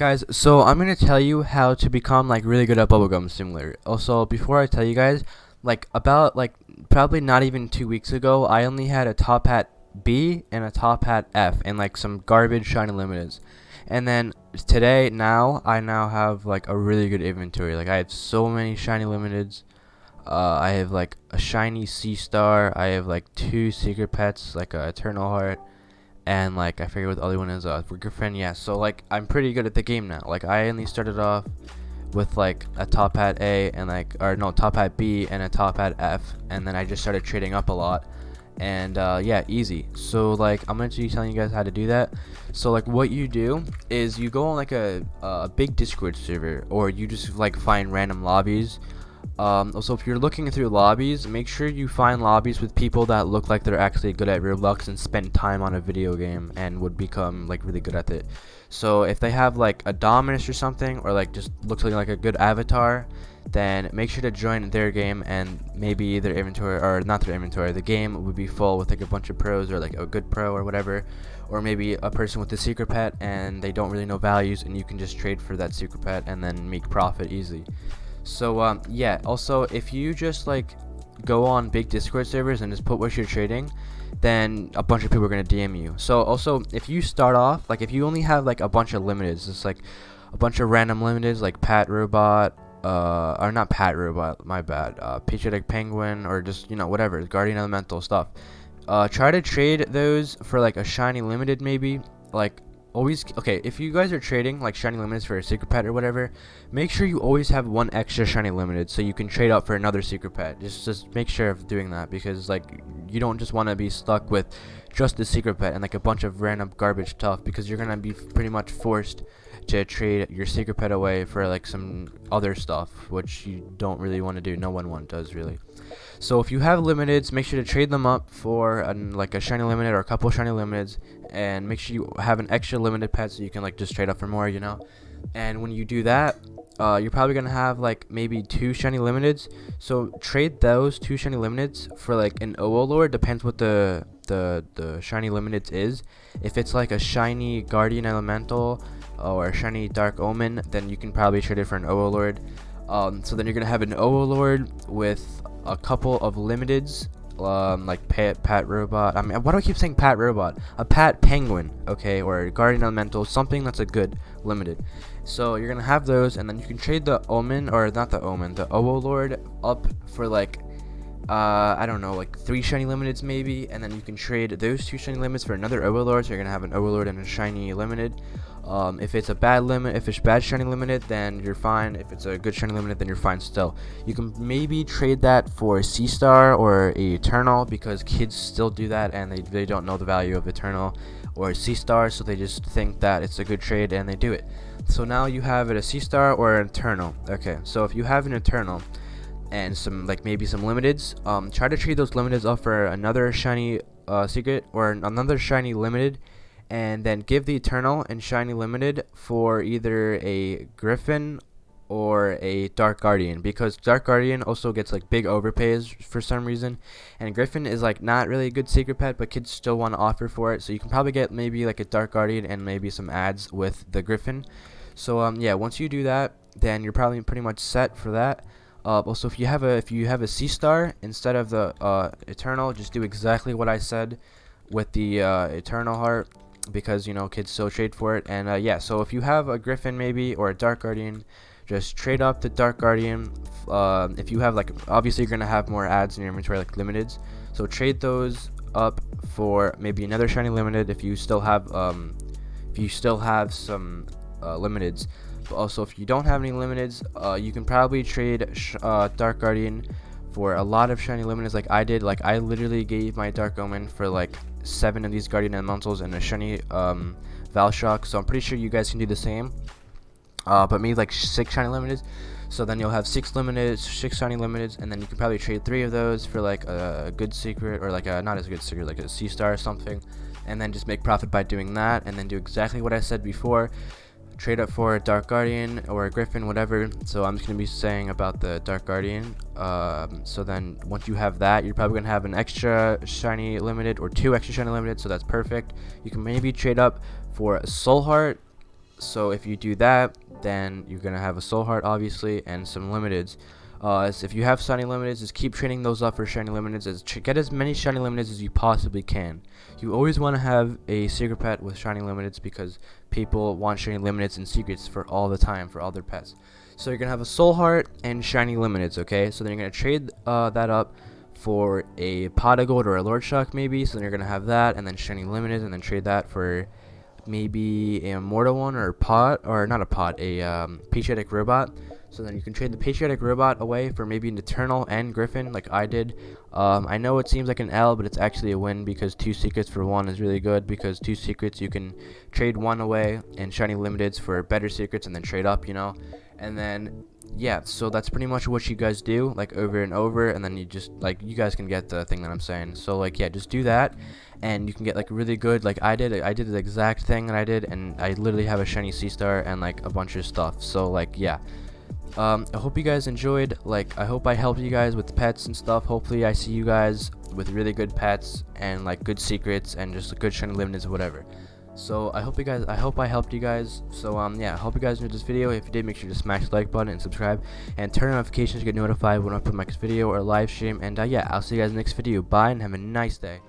Guys, so I'm gonna tell you how to become like really good at Bubblegum Simulator. Also, before I tell you guys, probably not even 2 weeks ago, I only had a top hat B and a top hat F and like some garbage shiny limiteds. And then today, I now have like a really good inventory. Like I have so many shiny limiteds. I have like a shiny sea star. I have like two secret pets, like a eternal heart, and like I forget what the other one is. For Griffin, yeah. So like I'm pretty good at the game now. Like I only started off with like a top hat A and top hat B and a top hat F, and then I just started trading up a lot. And yeah, easy. So like I'm gonna be telling you guys how to do that. So like what you do is you go on like a big Discord server, or you just like find random lobbies. Also, if you're looking through lobbies, make sure you find lobbies with people that look like they're actually good at Roblox and spend time on a video game and would become like really good at it. So if they have like a Dominus or something, or like just looks like a good avatar, then make sure to join their game, and maybe their inventory, or not their inventory, the game would be full with like a bunch of pros, or like a good pro or whatever, or maybe a person with a secret pet and they don't really know values, and you can just trade for that secret pet and then make profit easy. So yeah, also if you just like go on big Discord servers and just put what you're trading, then a bunch of people are gonna DM you. So also if you start off, like if you only have like a bunch of limiteds, just like a bunch of random limiteds like Pat Robot, or not Pat Robot, my bad, Patriotic Penguin, or just whatever, Guardian Elemental stuff. Try to trade those for like a shiny limited maybe, like always. Okay, if you guys are trading like shiny limiteds for a secret pet or whatever, make sure you always have one extra shiny limited so you can trade out for another secret pet. Just make sure of doing that, because like you don't just want to be stuck with just the secret pet and like a bunch of random garbage stuff, because you're gonna be pretty much forced to trade your secret pet away for like some other stuff, which you don't really want to do. No one does really. So if you have limiteds, make sure to trade them up for like a shiny limited or a couple shiny limiteds, and make sure you have an extra limited pet so you can like just trade up for more, And when you do that, you're probably gonna have like maybe two shiny limiteds. So trade those two shiny limiteds for like an OO lord. Depends what the shiny limiteds is. If it's like a shiny guardian elemental or a shiny dark omen, then you can probably trade it for an OO lord. So then you're gonna have an OO lord with a couple of limiteds, like Pat Robot. I mean, why do I keep saying Pat Robot? A Pat Penguin, okay, or a Guardian Elemental, something that's a good limited. So you're gonna have those, and then you can trade the Omen, or not the Omen, the OO Lord up for like, I don't know, like 3 shiny limiteds maybe, and then you can trade those 2 shiny limits for another OO Lord. So you're gonna have an OO Lord and a shiny limited. If it's a bad limit, if it's bad shiny limited, then you're fine. If it's a good shiny limited, then you're fine still. You can maybe trade that for a C star or a Eternal, because kids still do that and they don't know the value of Eternal or C star, so they just think that it's a good trade and they do it. So now you have it a C star or an Eternal. Okay, so if you have an Eternal and some maybe some limiteds, try to trade those limiteds up for another shiny secret or another shiny limited, and then give the Eternal and shiny limited for either a Griffin or a Dark Guardian, because Dark Guardian also gets like big overpays for some reason, and Griffin is like not really a good secret pet, but kids still want to offer for it. So you can probably get maybe like a Dark Guardian and maybe some ads with the Griffin. So yeah, once you do that, then you're probably pretty much set for that. Also, if you have a C star instead of the Eternal, just do exactly what I said with the Eternal heart, because kids still trade for it. And yeah, so if you have a Griffin maybe or a Dark Guardian, just trade up the Dark Guardian. If you have obviously you're gonna have more ads in your inventory like limiteds, so trade those up for maybe another shiny limited if you still have some limiteds. But also if you don't have any limiteds, you can probably trade Dark Guardian for a lot of shiny limiteds like I did. Like I literally gave my Dark Omen for like 7 of these Guardian Elementals and a shiny Valshock, so I'm pretty sure you guys can do the same. But maybe like 6 shiny limiteds. So then you'll have 6 shiny limiteds, and then you can probably trade 3 of those for like a good secret, or like a not as good secret, like a C star or something, and then just make profit by doing that, and then do exactly what I said before. Trade up for a Dark Guardian or a Griffin, whatever. So I'm just gonna be saying about the Dark Guardian. So then once you have that, you're probably gonna have an extra shiny limited or 2 extra shiny limited, so that's perfect. You can maybe trade up for a Soul Heart, So if you do that, then you're gonna have a soul heart obviously and some limiteds. As if you have shiny limiteds, just keep training those up for shiny limiteds. Get as many shiny limiteds as you possibly can. You always want to have a secret pet with shiny limiteds because people want shiny limiteds and secrets for all the time for all their pets. So you're gonna have a soul heart and shiny limiteds, okay? So then you're gonna trade that up for a pot of gold or a lord shock maybe. So then you're gonna have that and then shiny limiteds and then trade that for maybe a immortal one or a pot, or not a pot, a patriotic robot. So then you can trade the patriotic robot away for maybe an eternal and griffin like I did. I know it seems like an L, but it's actually a win because 2 secrets for 1 is really good, because 2 secrets you can trade 1 away and shiny limiteds for better secrets and then trade up, you know. And then yeah, so that's pretty much what you guys do, like over and over, and then you just, like, you guys can get the thing that I'm saying. So like, yeah, just do that and you can get like really good, like I did the exact thing that I did, and I literally have a shiny sea star and like a bunch of stuff. So like, yeah, I hope you guys enjoyed. Like, I hope I helped you guys with pets and stuff. Hopefully I see you guys with really good pets and like good secrets and just good shiny limiteds or whatever. So I hope I helped you guys. So yeah, I hope you guys enjoyed this video. If you did, make sure to smash the like button and subscribe and turn on notifications to get notified when I put my next video or live stream. And yeah, I'll see you guys in the next video. Bye and have a nice day.